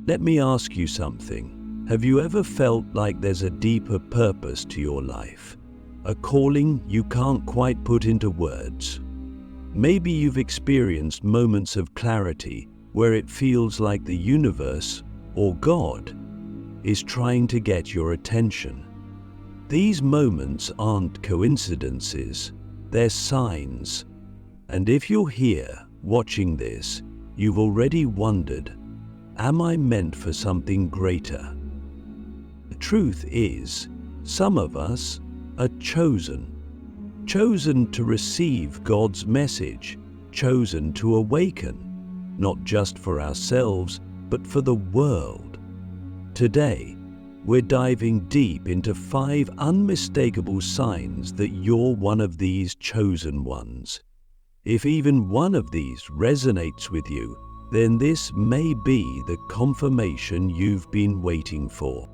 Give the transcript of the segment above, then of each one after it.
Let me ask you something. Have you ever felt like there's a deeper purpose to your life? A calling you can't quite put into words? Maybe you've experienced moments of clarity where it feels like the universe, or God, is trying to get your attention. These moments aren't coincidences, they're signs. And if you're here, watching this, you've already wondered, am I meant for something greater? The truth is, some of us are chosen to receive God's message, chosen to awaken, not just for ourselves, but for the world. Today, we're diving deep into 5 unmistakable signs that you're one of these chosen ones. If even one of these resonates with you, then this may be the confirmation you've been waiting for.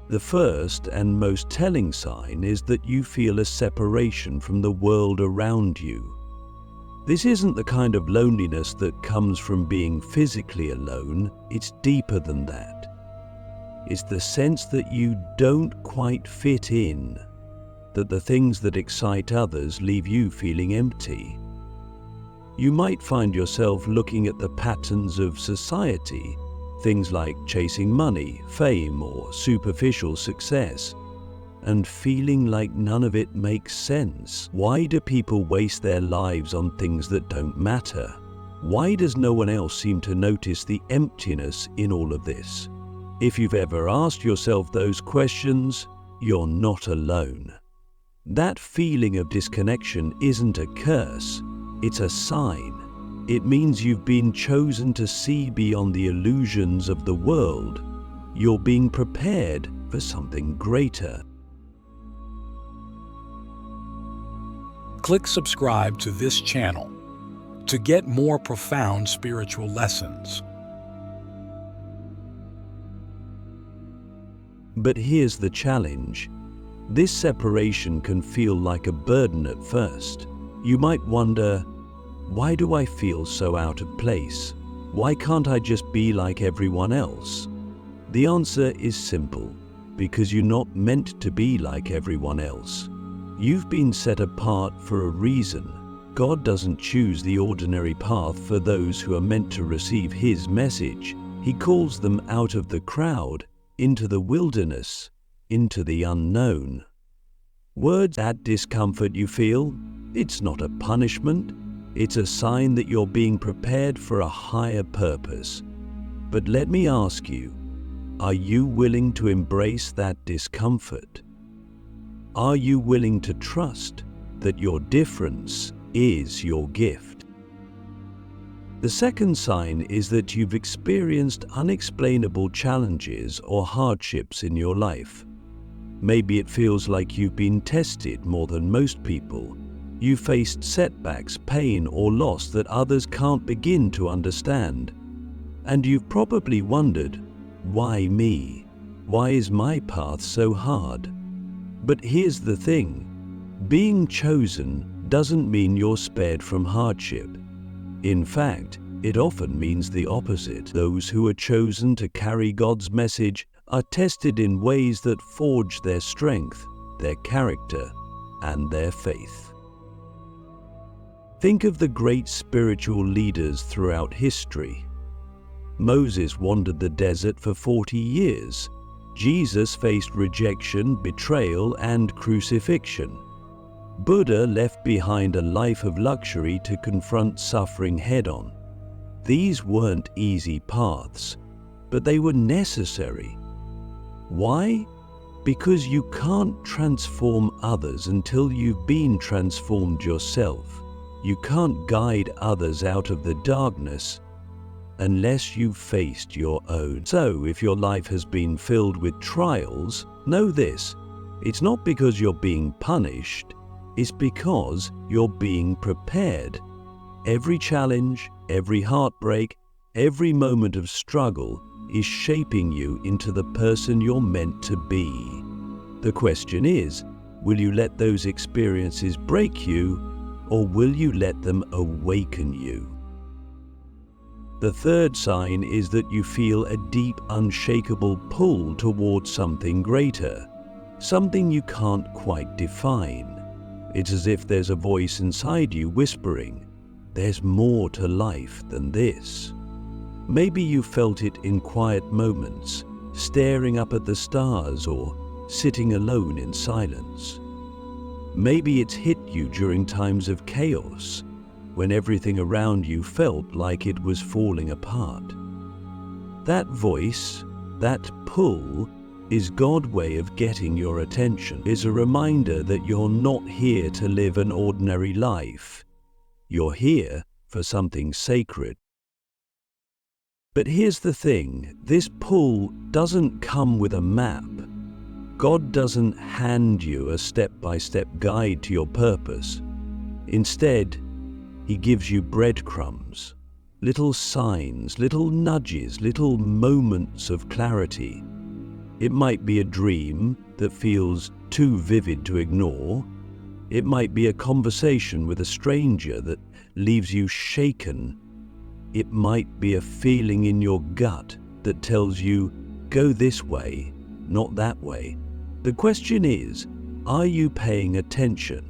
The first and most telling sign is that you feel a separation from the world around you. This isn't the kind of loneliness that comes from being physically alone, it's deeper than that. It's the sense that you don't quite fit in, that the things that excite others leave you feeling empty. You might find yourself looking at the patterns of society, things like chasing money, fame, or superficial success, and feeling like none of it makes sense. Why do people waste their lives on things that don't matter? Why does no one else seem to notice the emptiness in all of this? If you've ever asked yourself those questions, you're not alone. That feeling of disconnection isn't a curse, it's a sign. It means you've been chosen to see beyond the illusions of the world. You're being prepared for something greater. Click subscribe to this channel to get more profound spiritual lessons. But here's the challenge. This separation can feel like a burden at first. You might wonder, why do I feel so out of place? Why can't I just be like everyone else? The answer is simple, because you're not meant to be like everyone else. You've been set apart for a reason. God doesn't choose the ordinary path for those who are meant to receive His message. He calls them out of the crowd, into the wilderness, into the unknown. Words add discomfort you feel. It's not a punishment. It's a sign that you're being prepared for a higher purpose. But let me ask you, are you willing to embrace that discomfort? Are you willing to trust that your difference is your gift? The second sign is that you've experienced unexplainable challenges or hardships in your life. Maybe it feels like you've been tested more than most people. You faced setbacks, pain, or loss that others can't begin to understand. And you've probably wondered, why me? Why is my path so hard? But here's the thing. Being chosen doesn't mean you're spared from hardship. In fact, it often means the opposite. Those who are chosen to carry God's message are tested in ways that forge their strength, their character, and their faith. Think of the great spiritual leaders throughout history. Moses wandered the desert for 40 years. Jesus faced rejection, betrayal, and crucifixion. Buddha left behind a life of luxury to confront suffering head-on. These weren't easy paths, but they were necessary. Why? Because you can't transform others until you've been transformed yourself. You can't guide others out of the darkness unless you've faced your own. So, if your life has been filled with trials, know this: it's not because you're being punished, it's because you're being prepared. Every challenge, every heartbreak, every moment of struggle is shaping you into the person you're meant to be. The question is, will you let those experiences break you, or will you let them awaken you? The third sign is that you feel a deep, unshakable pull towards something greater, something you can't quite define. It's as if there's a voice inside you whispering, "There's more to life than this." Maybe you felt it in quiet moments, staring up at the stars or sitting alone in silence. Maybe it's hit you during times of chaos, when everything around you felt like it was falling apart. That voice, that pull, is God's way of getting your attention, is a reminder that you're not here to live an ordinary life. You're here for something sacred. But here's the thing, this pull doesn't come with a map. God doesn't hand you a step-by-step guide to your purpose. Instead, He gives you breadcrumbs, little signs, little nudges, little moments of clarity. It might be a dream that feels too vivid to ignore. It might be a conversation with a stranger that leaves you shaken. It might be a feeling in your gut that tells you, go this way, not that way. The question is, are you paying attention?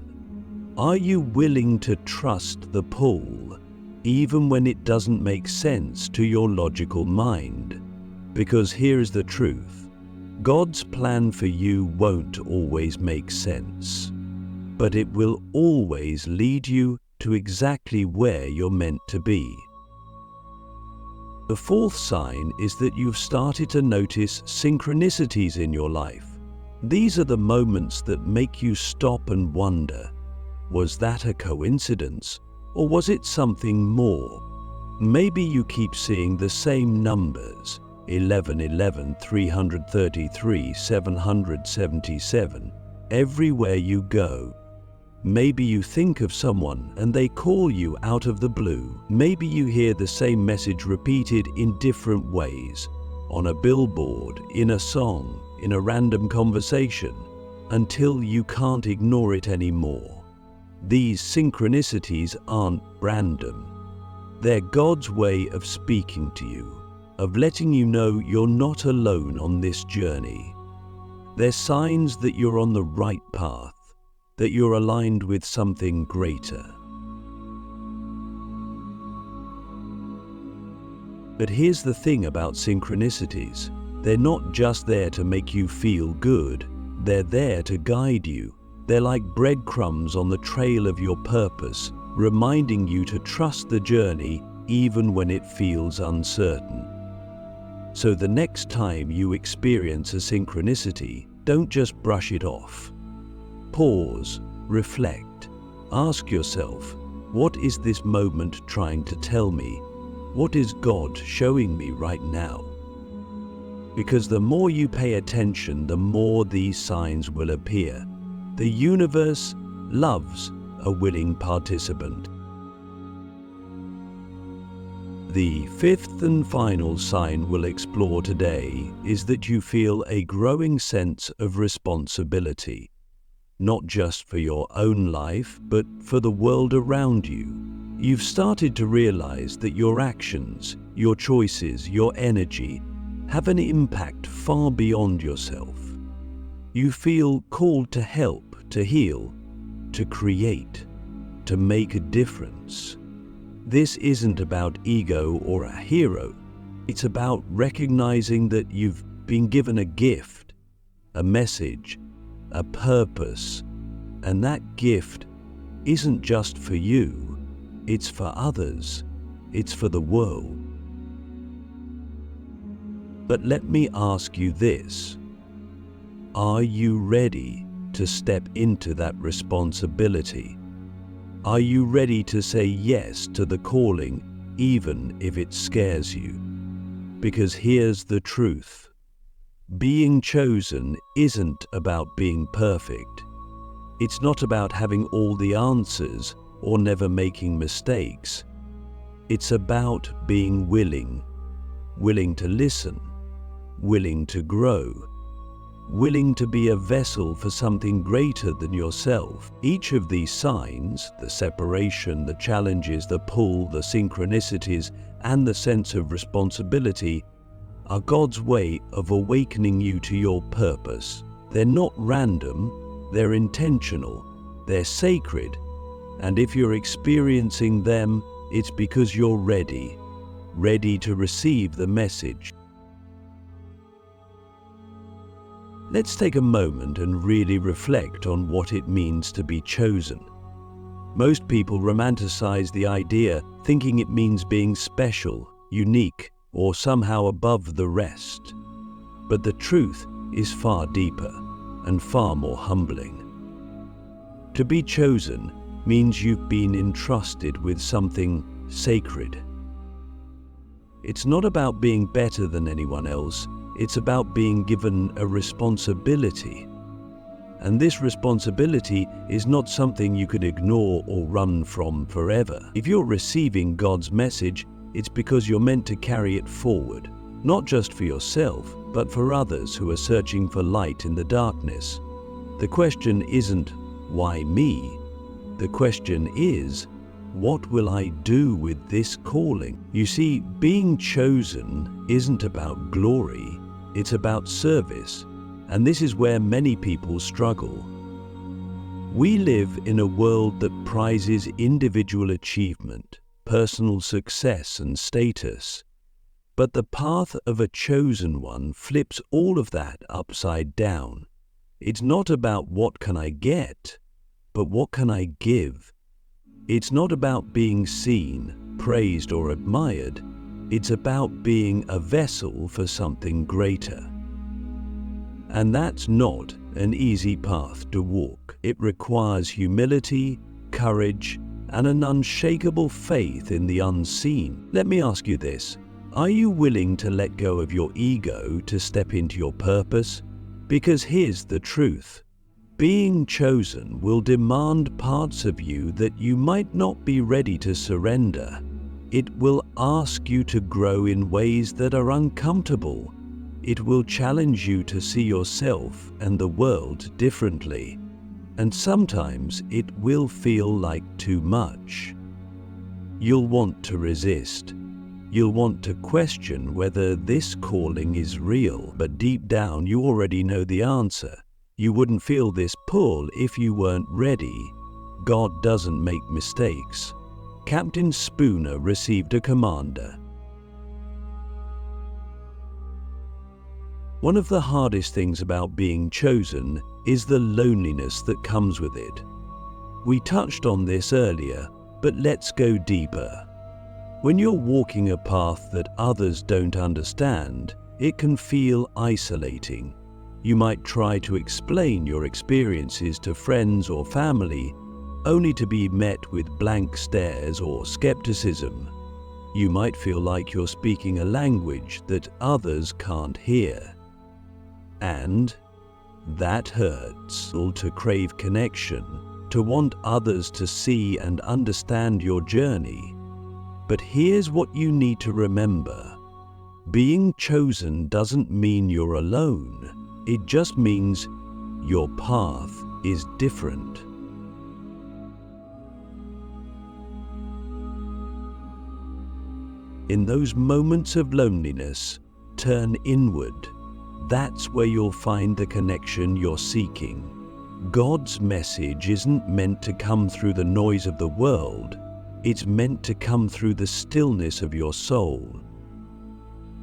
Are you willing to trust the pull, even when it doesn't make sense to your logical mind? Because here's the truth. God's plan for you won't always make sense, but it will always lead you to exactly where you're meant to be. The fourth sign is that you've started to notice synchronicities in your life. These are the moments that make you stop and wonder, was that a coincidence, or was it something more? Maybe you keep seeing the same numbers, 11, 11, 333, 777, everywhere you go. Maybe you think of someone and they call you out of the blue. Maybe you hear the same message repeated in different ways, on a billboard, in a song, in a random conversation, until you can't ignore it anymore. These synchronicities aren't random. They're God's way of speaking to you, of letting you know you're not alone on this journey. They're signs that you're on the right path, that you're aligned with something greater. But here's the thing about synchronicities. They're not just there to make you feel good, they're there to guide you. They're like breadcrumbs on the trail of your purpose, reminding you to trust the journey even when it feels uncertain. So the next time you experience a synchronicity, don't just brush it off. Pause, reflect, ask yourself, what is this moment trying to tell me? What is God showing me right now? Because the more you pay attention, the more these signs will appear. The universe loves a willing participant. The fifth and final sign we'll explore today is that you feel a growing sense of responsibility, not just for your own life, but for the world around you. You've started to realize that your actions, your choices, your energy have an impact far beyond yourself. You feel called to help, to heal, to create, to make a difference. This isn't about ego or a hero. It's about recognizing that you've been given a gift, a message, a purpose, and that gift isn't just for you, it's for others, it's for the world. But let me ask you this, are you ready to step into that responsibility? Are you ready to say yes to the calling, even if it scares you? Because here's the truth. Being chosen isn't about being perfect. It's not about having all the answers or never making mistakes. It's about being willing to listen, willing to grow, willing to be a vessel for something greater than yourself. Each of these signs, the separation, the challenges, the pull, the synchronicities, and the sense of responsibility are God's way of awakening you to your purpose. They're not random, they're intentional, they're sacred, and if you're experiencing them, it's because you're ready to receive the message. Let's take a moment and really reflect on what it means to be chosen. Most people romanticize the idea, thinking it means being special, unique, or somehow above the rest. But the truth is far deeper and far more humbling. To be chosen means you've been entrusted with something sacred. It's not about being better than anyone else, it's about being given a responsibility. And this responsibility is not something you can ignore or run from forever. If you're receiving God's message, it's because you're meant to carry it forward, not just for yourself, but for others who are searching for light in the darkness. The question isn't, why me? The question is, what will I do with this calling? You see, being chosen isn't about glory, it's about service, and this is where many people struggle. We live in a world that prizes individual achievement, personal success, and status. But the path of a chosen one flips all of that upside down. It's not about what can I get, but what can I give? It's not about being seen, praised, or admired. It's about being a vessel for something greater. And that's not an easy path to walk. It requires humility, courage, and an unshakable faith in the unseen. Let me ask you this. Are you willing to let go of your ego to step into your purpose? Because here's the truth. Being chosen will demand parts of you that you might not be ready to surrender. It will ask you to grow in ways that are uncomfortable. It will challenge you to see yourself and the world differently. And sometimes it will feel like too much. You'll want to resist. You'll want to question whether this calling is real, but deep down you already know the answer. You wouldn't feel this pull if you weren't ready. God doesn't make mistakes. Captain Spooner received a commander. One of the hardest things about being chosen is the loneliness that comes with it. We touched on this earlier, but let's go deeper. When you're walking a path that others don't understand, it can feel isolating. You might try to explain your experiences to friends or family, only to be met with blank stares or skepticism. You might feel like you're speaking a language that others can't hear. And that hurts. To crave connection, to want others to see and understand your journey. But here's what you need to remember. Being chosen doesn't mean you're alone. It just means your path is different. In those moments of loneliness, turn inward. That's where you'll find the connection you're seeking. God's message isn't meant to come through the noise of the world. It's meant to come through the stillness of your soul.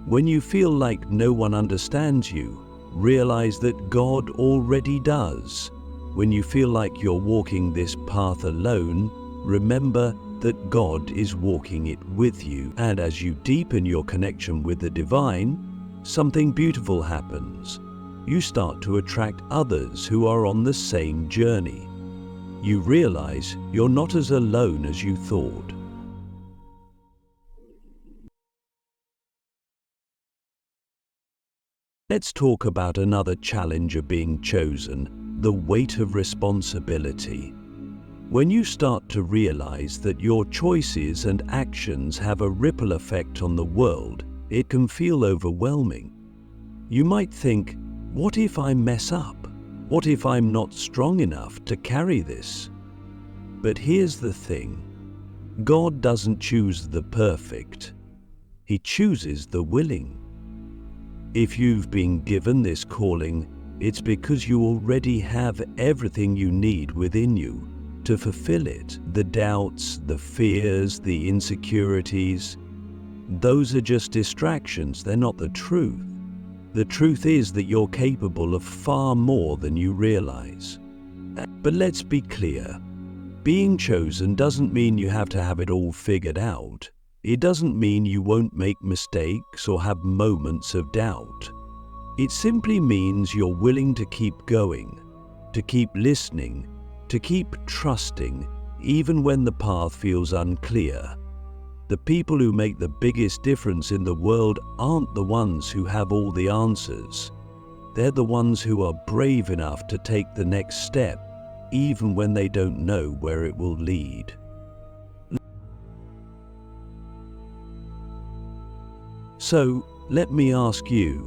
When you feel like no one understands you, realize that God already does. When you feel like you're walking this path alone, remember that God is walking it with you. And as you deepen your connection with the divine, something beautiful happens. You start to attract others who are on the same journey. You realize you're not as alone as you thought. Let's talk about another challenge of being chosen, the weight of responsibility. When you start to realize that your choices and actions have a ripple effect on the world, it can feel overwhelming. You might think, what if I mess up? What if I'm not strong enough to carry this? But here's the thing. God doesn't choose the perfect. He chooses the willing. If you've been given this calling, it's because you already have everything you need within you to fulfill it. The doubts, the fears, the insecurities, those are just distractions. They're not the truth. The truth is that you're capable of far more than you realize. But let's be clear. Being chosen doesn't mean you have to have it all figured out. It doesn't mean you won't make mistakes or have moments of doubt. It simply means you're willing to keep going, to keep listening, to keep trusting, even when the path feels unclear. The people who make the biggest difference in the world aren't the ones who have all the answers. They're the ones who are brave enough to take the next step, even when they don't know where it will lead. So, let me ask you,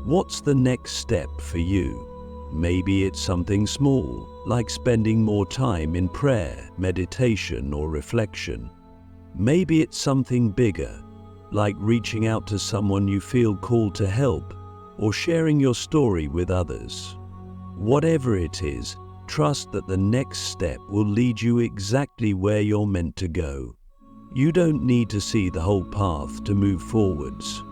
what's the next step for you? Maybe it's something small, like spending more time in prayer, meditation, or reflection. Maybe it's something bigger, like reaching out to someone you feel called to help, or sharing your story with others. Whatever it is, trust that the next step will lead you exactly where you're meant to go. You don't need to see the whole path to move forwards.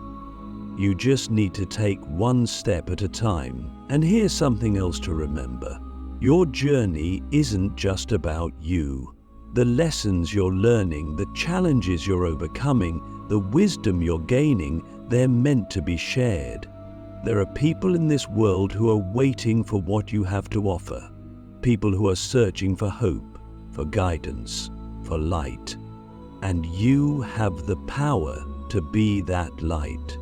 You just need to take one step at a time. And here's something else to remember. Your journey isn't just about you. The lessons you're learning, the challenges you're overcoming, the wisdom you're gaining, they're meant to be shared. There are people in this world who are waiting for what you have to offer. People who are searching for hope, for guidance, for light. And you have the power to be that light.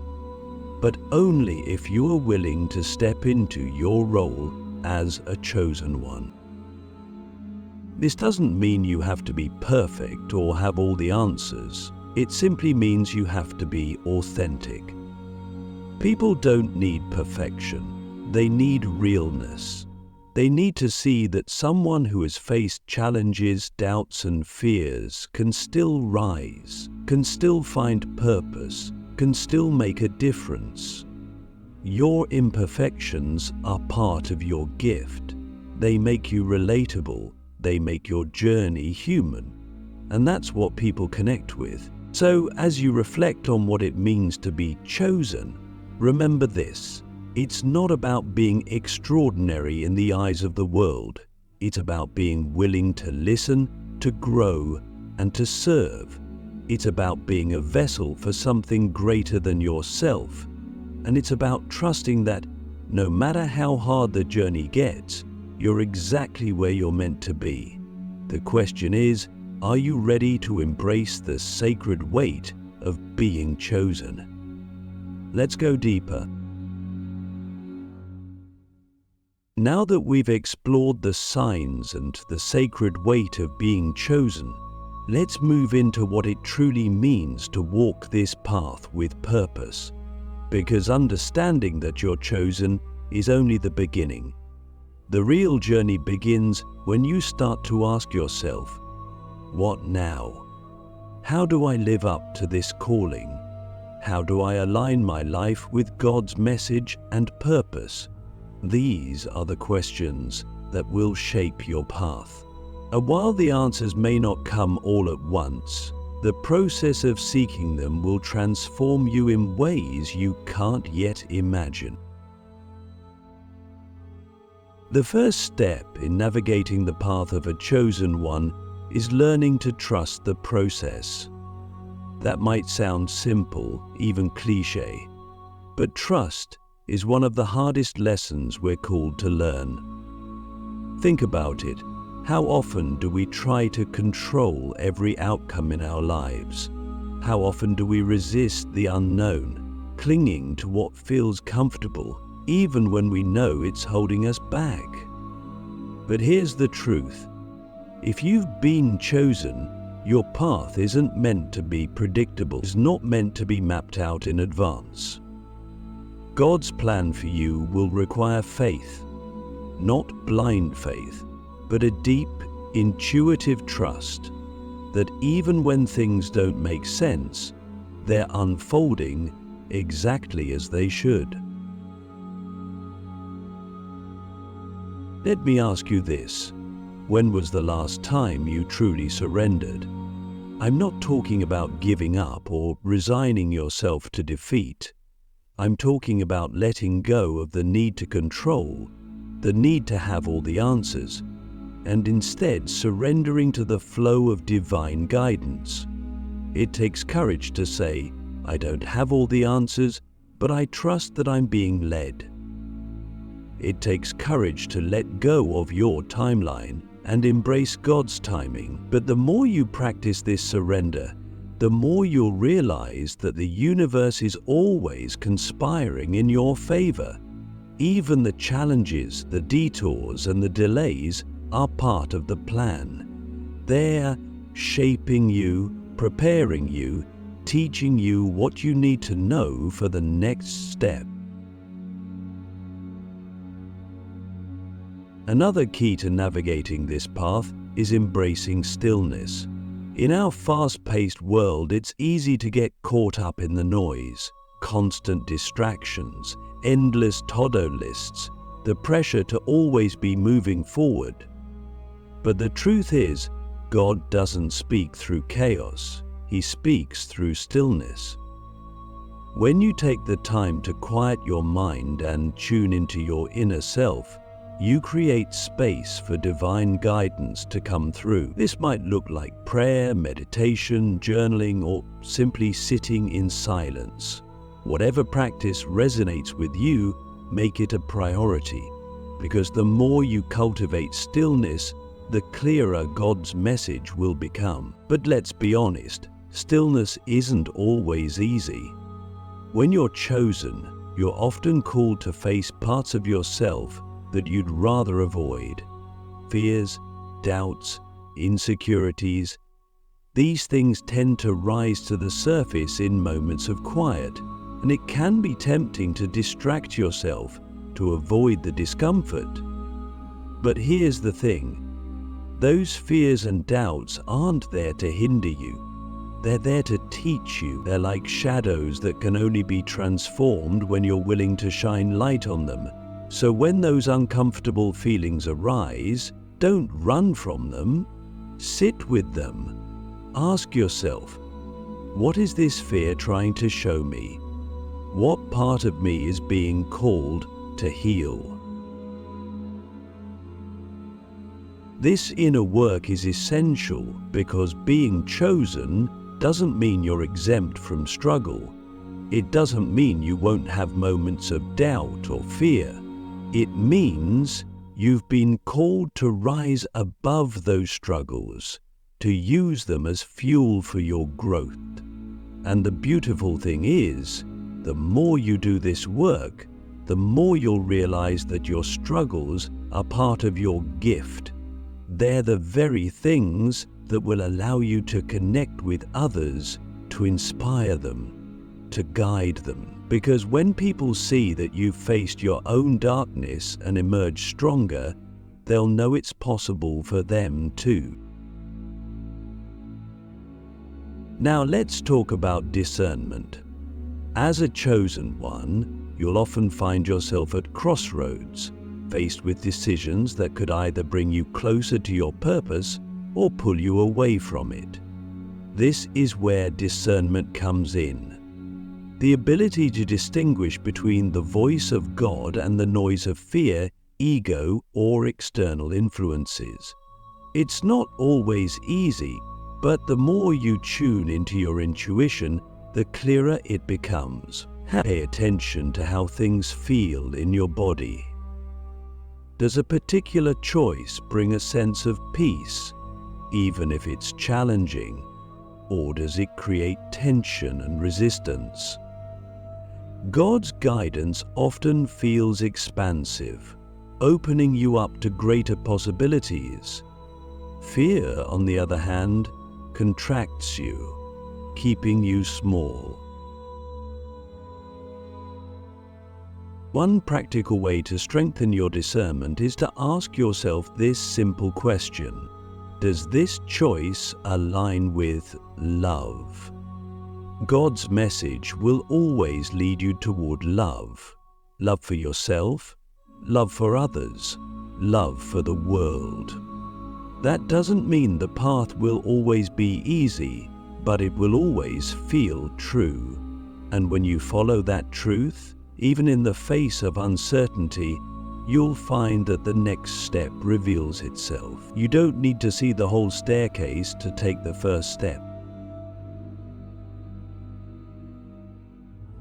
But only if you are willing to step into your role as a chosen one. This doesn't mean you have to be perfect or have all the answers. It simply means you have to be authentic. People don't need perfection. They need realness. They need to see that someone who has faced challenges, doubts, and fears can still rise, can still find purpose, can still make a difference. Your imperfections are part of your gift. They make you relatable. They make your journey human. And that's what people connect with. So as you reflect on what it means to be chosen, remember this. It's not about being extraordinary in the eyes of the world. It's about being willing to listen, to grow, and to serve. It's about being a vessel for something greater than yourself. And it's about trusting that no matter how hard the journey gets, you're exactly where you're meant to be. The question is, are you ready to embrace the sacred weight of being chosen? Let's go deeper. Now that we've explored the signs and the sacred weight of being chosen, let's move into what it truly means to walk this path with purpose. Because understanding that you're chosen is only the beginning. The real journey begins when you start to ask yourself, what now? How do I live up to this calling? How do I align my life with God's message and purpose? These are the questions that will shape your path. And while the answers may not come all at once, the process of seeking them will transform you in ways you can't yet imagine. The first step in navigating the path of a chosen one is learning to trust the process. That might sound simple, even cliché, but trust is one of the hardest lessons we're called to learn. Think about it. How often do we try to control every outcome in our lives? How often do we resist the unknown, clinging to what feels comfortable, even when we know it's holding us back? But here's the truth. If you've been chosen, your path isn't meant to be predictable. It's not meant to be mapped out in advance. God's plan for you will require faith, not blind faith, but a deep, intuitive trust that even when things don't make sense, They're unfolding exactly as they should. Let me ask you this. When was the last time you truly surrendered? I'm not talking about giving up or resigning yourself to defeat. I'm talking about letting go of the need to control, the need to have all the answers, and instead surrendering to the flow of divine guidance. It takes courage to say, I don't have all the answers, but I trust that I'm being led. It takes courage to let go of your timeline and embrace God's timing. But the more you practice this surrender, the more you'll realize that the universe is always conspiring in your favor. Even the challenges, the detours, and the delays are part of the plan. They're shaping you, preparing you, teaching you what you need to know for the next step. Another key to navigating this path is embracing stillness. In our fast-paced world, it's easy to get caught up in the noise, constant distractions, endless to-do lists, the pressure to always be moving forward. But the truth is, God doesn't speak through chaos. He speaks through stillness. When you take the time to quiet your mind and tune into your inner self, you create space for divine guidance to come through. This might look like prayer, meditation, journaling, or simply sitting in silence. Whatever practice resonates with you, make it a priority, because the more you cultivate stillness, the clearer God's message will become. But let's be honest, stillness isn't always easy. When you're chosen, you're often called to face parts of yourself that you'd rather avoid. Fears, doubts, insecurities. These things tend to rise to the surface in moments of quiet, and it can be tempting to distract yourself to avoid the discomfort. But here's the thing. Those fears and doubts aren't there to hinder you. They're there to teach you. They're like shadows that can only be transformed when you're willing to shine light on them. So when those uncomfortable feelings arise, don't run from them. Sit with them. Ask yourself, what is this fear trying to show me? What part of me is being called to heal? This inner work is essential because being chosen doesn't mean you're exempt from struggle. It doesn't mean you won't have moments of doubt or fear. It means you've been called to rise above those struggles, to use them as fuel for your growth. And the beautiful thing is, the more you do this work, the more you'll realize that your struggles are part of your gift. They're the very things that will allow you to connect with others, to inspire them, to guide them. Because when people see that you've faced your own darkness and emerged stronger, they'll know it's possible for them too. Now let's talk about discernment. As a chosen one, you'll often find yourself at crossroads, faced with decisions that could either bring you closer to your purpose or pull you away from it. This is where discernment comes in. The ability to distinguish between the voice of God and the noise of fear, ego, or external influences. It's not always easy, but the more you tune into your intuition, the clearer it becomes. Pay attention to how things feel in your body. Does a particular choice bring a sense of peace, even if it's challenging? Or does it create tension and resistance? God's guidance often feels expansive, opening you up to greater possibilities. Fear, on the other hand, contracts you, keeping you small. One practical way to strengthen your discernment is to ask yourself this simple question: does this choice align with love? God's message will always lead you toward love. Love for yourself, love for others, love for the world. That doesn't mean the path will always be easy, but it will always feel true. And when you follow that truth, even in the face of uncertainty, you'll find that the next step reveals itself. You don't need to see the whole staircase to take the first step.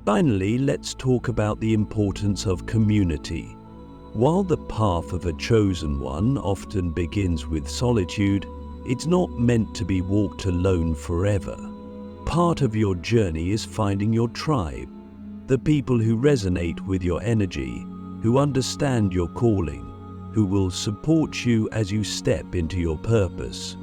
Finally, let's talk about the importance of community. While the path of a chosen one often begins with solitude, it's not meant to be walked alone forever. Part of your journey is finding your tribe, the people who resonate with your energy, who understand your calling, who will support you as you step into your purpose.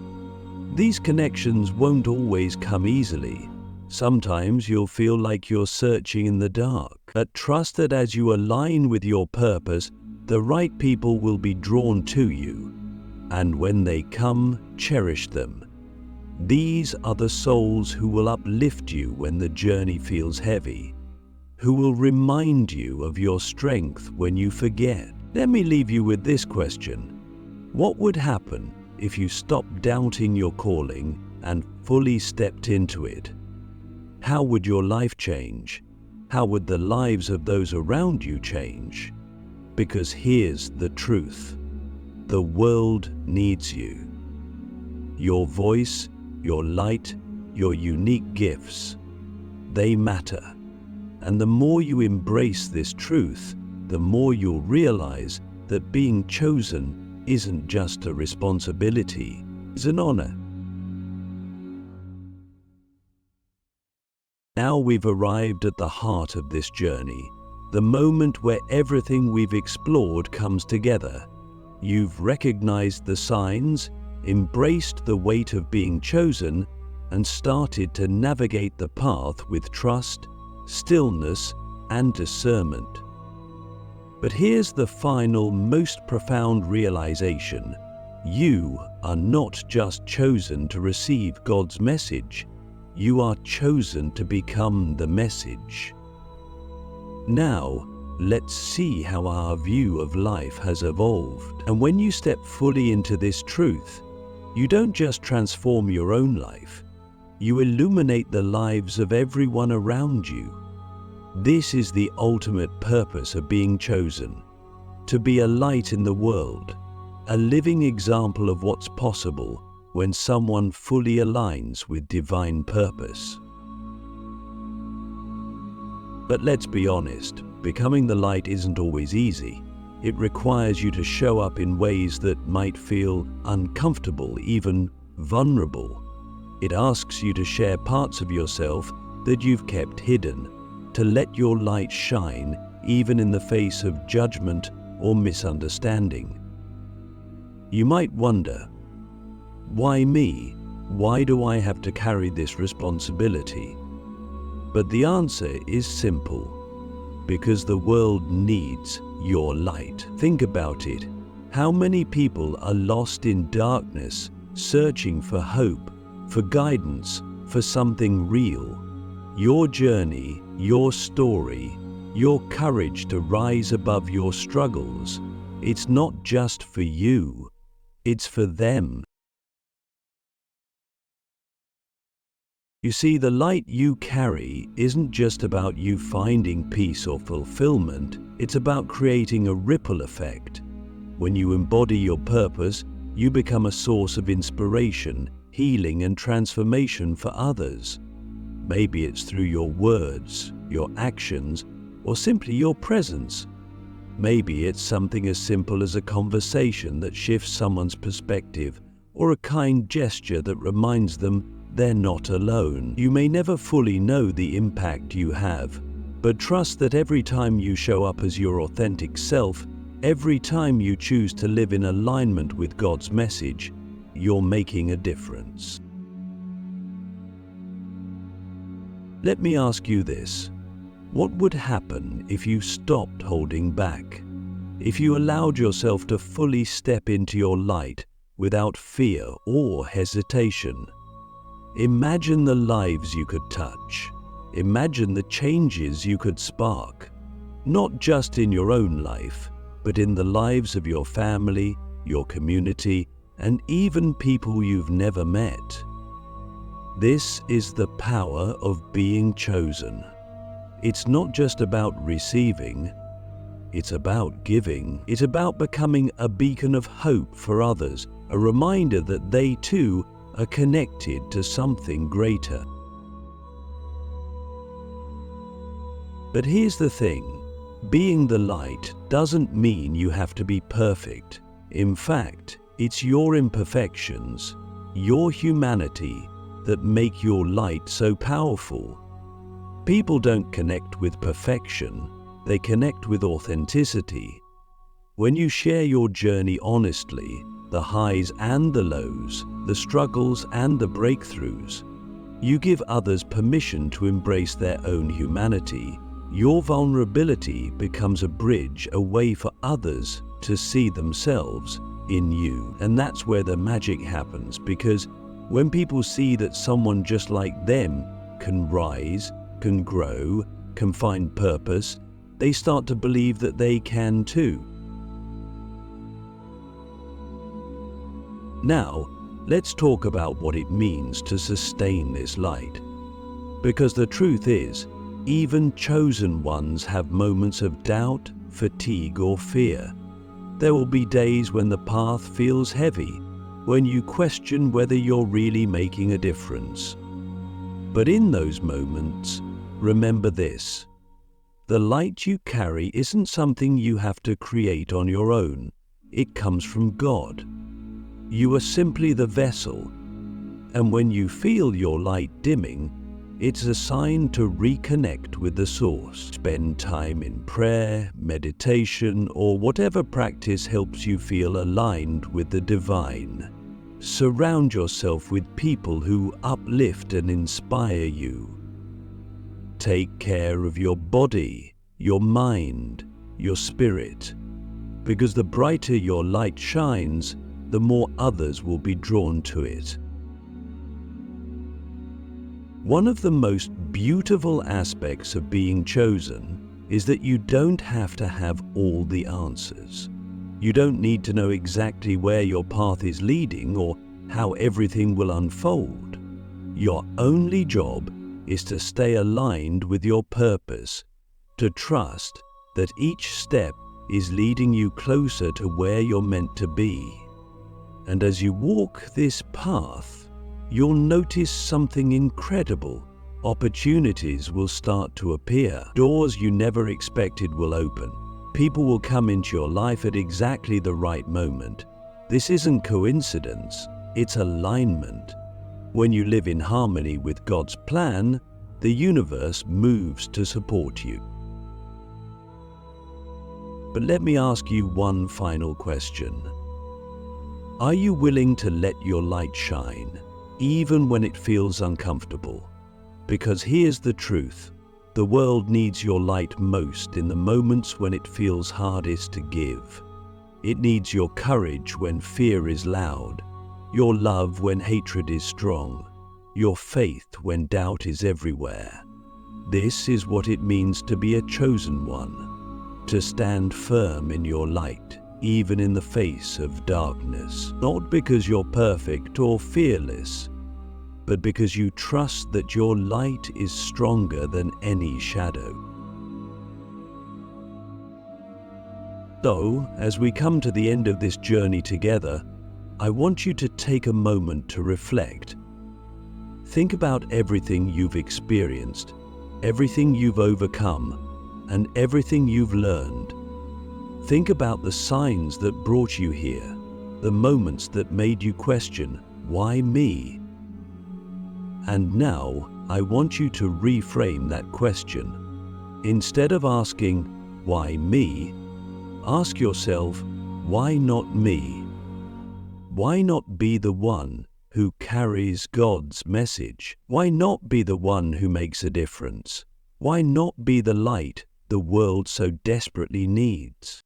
These connections won't always come easily. Sometimes you'll feel like you're searching in the dark, but trust that as you align with your purpose, the right people will be drawn to you. And when they come, cherish them. These are the souls who will uplift you when the journey feels heavy, who will remind you of your strength when you forget. Let me leave you with this question. What would happen if you stopped doubting your calling and fully stepped into it? How would your life change? How would the lives of those around you change? Because here's the truth. The world needs you. Your voice, your light, your unique gifts, they matter. And the more you embrace this truth, the more you'll realize that being chosen isn't just a responsibility, it's an honor. Now we've arrived at the heart of this journey, the moment where everything we've explored comes together. You've recognized the signs, embraced the weight of being chosen, and started to navigate the path with trust, stillness, and discernment. But here's the final, most profound realization. You are not just chosen to receive God's message, you are chosen to become the message. Now, let's see how our view of life has evolved. And when you step fully into this truth, you don't just transform your own life, you illuminate the lives of everyone around you. This is the ultimate purpose of being chosen, to be a light in the world, a living example of what's possible when someone fully aligns with divine purpose. But let's be honest, becoming the light isn't always easy. It requires you to show up in ways that might feel uncomfortable, even vulnerable. It asks you to share parts of yourself that you've kept hidden, to let your light shine even in the face of judgment or misunderstanding. You might wonder, why me? Why do I have to carry this responsibility? But the answer is simple. Because the world needs your light. Think about it. How many people are lost in darkness, searching for hope, for guidance, for something real? Your journey, your story, your courage to rise above your struggles, it's not just for you, it's for them. You see, the light you carry isn't just about you finding peace or fulfillment, it's about creating a ripple effect. When you embody your purpose, you become a source of inspiration, healing, and transformation for others. Maybe it's through your words, your actions, or simply your presence. Maybe it's something as simple as a conversation that shifts someone's perspective, or a kind gesture that reminds them they're not alone. You may never fully know the impact you have, but trust that every time you show up as your authentic self, every time you choose to live in alignment with God's message, you're making a difference. Let me ask you this. What would happen if you stopped holding back? If you allowed yourself to fully step into your light without fear or hesitation? Imagine the lives you could touch, Imagine the changes you could spark, not just in your own life, but in the lives of your family, your community, and even people you've never met. This is the power of being chosen. It's not just about receiving, it's about giving. It's about becoming a beacon of hope for others, a reminder that they too are connected to something greater. But here's the thing, being the light doesn't mean you have to be perfect. In fact, it's your imperfections, your humanity, that make your light so powerful. People don't connect with perfection, they connect with authenticity. When you share your journey honestly, the highs and the lows, the struggles and the breakthroughs, you give others permission to embrace their own humanity. Your vulnerability becomes a bridge, a way for others to see themselves in you. And that's where the magic happens, because when people see that someone just like them can rise, can grow, can find purpose, they start to believe that they can too. Now, let's talk about what it means to sustain this light. Because the truth is, even chosen ones have moments of doubt, fatigue, or fear. There will be days when the path feels heavy, when you question whether you're really making a difference. But in those moments, remember this: the light you carry isn't something you have to create on your own. It comes from God. You are simply the vessel, and when you feel your light dimming, it's a sign to reconnect with the source. Spend time in prayer, meditation, or whatever practice helps you feel aligned with the divine. Surround yourself with people who uplift and inspire you. Take care of your body, your mind, your spirit, because the brighter your light shines, the more others will be drawn to it. One of the most beautiful aspects of being chosen is that you don't have to have all the answers. You don't need to know exactly where your path is leading or how everything will unfold. Your only job is to stay aligned with your purpose, to trust that each step is leading you closer to where you're meant to be. And as you walk this path, you'll notice something incredible. Opportunities will start to appear. Doors you never expected will open. People will come into your life at exactly the right moment. This isn't coincidence, it's alignment. When you live in harmony with God's plan, the universe moves to support you. But let me ask you one final question. Are you willing to let your light shine, even when it feels uncomfortable? Because here's the truth, the world needs your light most in the moments when it feels hardest to give. It needs your courage when fear is loud, your love when hatred is strong, your faith when doubt is everywhere. This is what it means to be a chosen one, to stand firm in your light, even in the face of darkness. Not because you're perfect or fearless, but because you trust that your light is stronger than any shadow. So, as we come to the end of this journey together, I want you to take a moment to reflect. Think about everything you've experienced, everything you've overcome, and everything you've learned. Think about the signs that brought you here, the moments that made you question, why me? And now, I want you to reframe that question. Instead of asking, why me? Ask yourself, why not me? Why not be the one who carries God's message? Why not be the one who makes a difference? Why not be the light the world so desperately needs?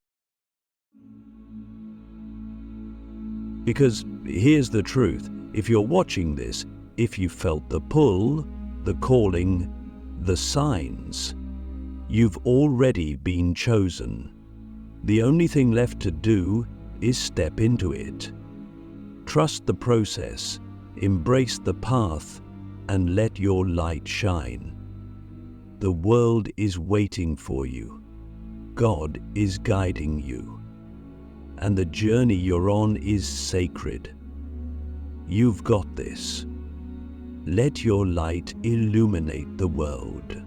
Because here's the truth, if you're watching this, if you felt the pull, the calling, the signs. You've already been chosen. The only thing left to do is step into it. Trust the process, embrace the path, and let your light shine. The world is waiting for you. God is guiding you. And the journey you're on is sacred. You've got this. Let your light illuminate the world.